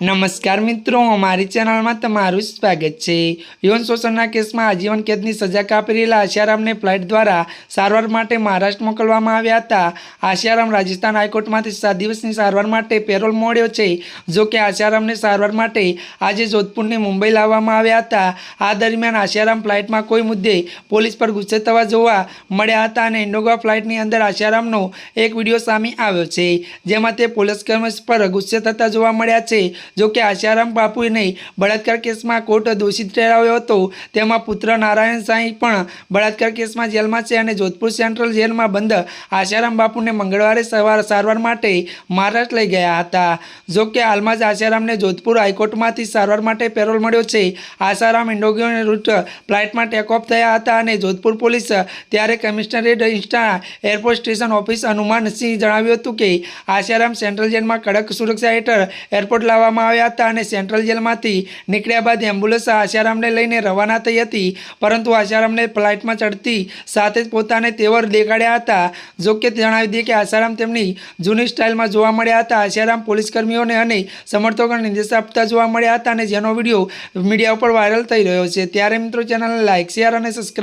नमस्कार मित्रों, अमारी चेनल में तमारुं स्वागत है। यौन शोषणना केस में आजीवन कैदनी सजा कापी रहेला आशाराम ने फ्लाइट द्वारा सारवार माटे महाराष्ट्र मोकलवामां आव्या हता। आशाराम राजस्थान हाईकोर्ट में 7 दिवसनी सारवार माटे पेरोल मळ्यो छे। जो कि आशाराम ने सारवार माटे आज जोधपुर ने मुंबई लाववामां आव्या हता। आ दरमियान आशाराम फ्लाइट में कोई मुद्दे पोलीस पर गुस्से थवा जोवा मळ्या हता अने इंडिगो फ्लाइटनी अंदर आशारामनो एक विडियो सामे आव्यो छे, जेमां ते पुलिसकर्मी पर गुस्से थता जोवा मळ्या छे। जो कि आशाराम बापुने बलात्कार केस में कोर्ट दोषित ठहराव्यो हतो। तेमां पुत्र नारायण साई पण बलात्कार केस में जेल में है। जोधपुर सेंट्रल जेल में बंद आशाराम बापू ने मंगळवारे सवार सारवार माटे महाराष्ट्र लई गया हता। जो कि हाल में ज आशाराम ने जोधपुर हाईकोर्ट में सारवार माटे पेरोल मळ्यो छे। आशाराम इंडिगो रूट फ्लाइट में टेक ऑफ थया हता अने जोधपुर पोलीस त्यारे कमिशनरेट इंस्टा airport station office Hanuman Singh जणाव्युं हतुं के आशाराम सेंट्रल जेल में कड़क सुरक्षा हेठळ एरपोर्ट लाववामां આવ્યા હતા અને સેન્ટ્રલ જેલમાંથી નીકળ્યા બાદ એમ્બ્યુલન્સ આશારામને લઈને રવાના થઈ હતી, પરંતુ આશારામને ફ્લાઇટમાં ચડતી સાથે જ પોતાને તેવર દેખાડ્યા હતા। જો કે જણાવી દઈએ કે આશારામ તેમની જૂની સ્ટાઇલમાં જોવા મળ્યા હતા। આશારામ પોલીસ કર્મીઓને અને સમર્થકોને નિર્દેશ આપતા જોવા મળ્યા હતા અને જેનો વિડીયો મીડિયા ઉપર વાયરલ થઈ રહ્યો છે। ત્યારે મિત્રો ચેનલને લાઇક, શેર અને સબસ્ક્રાઇબ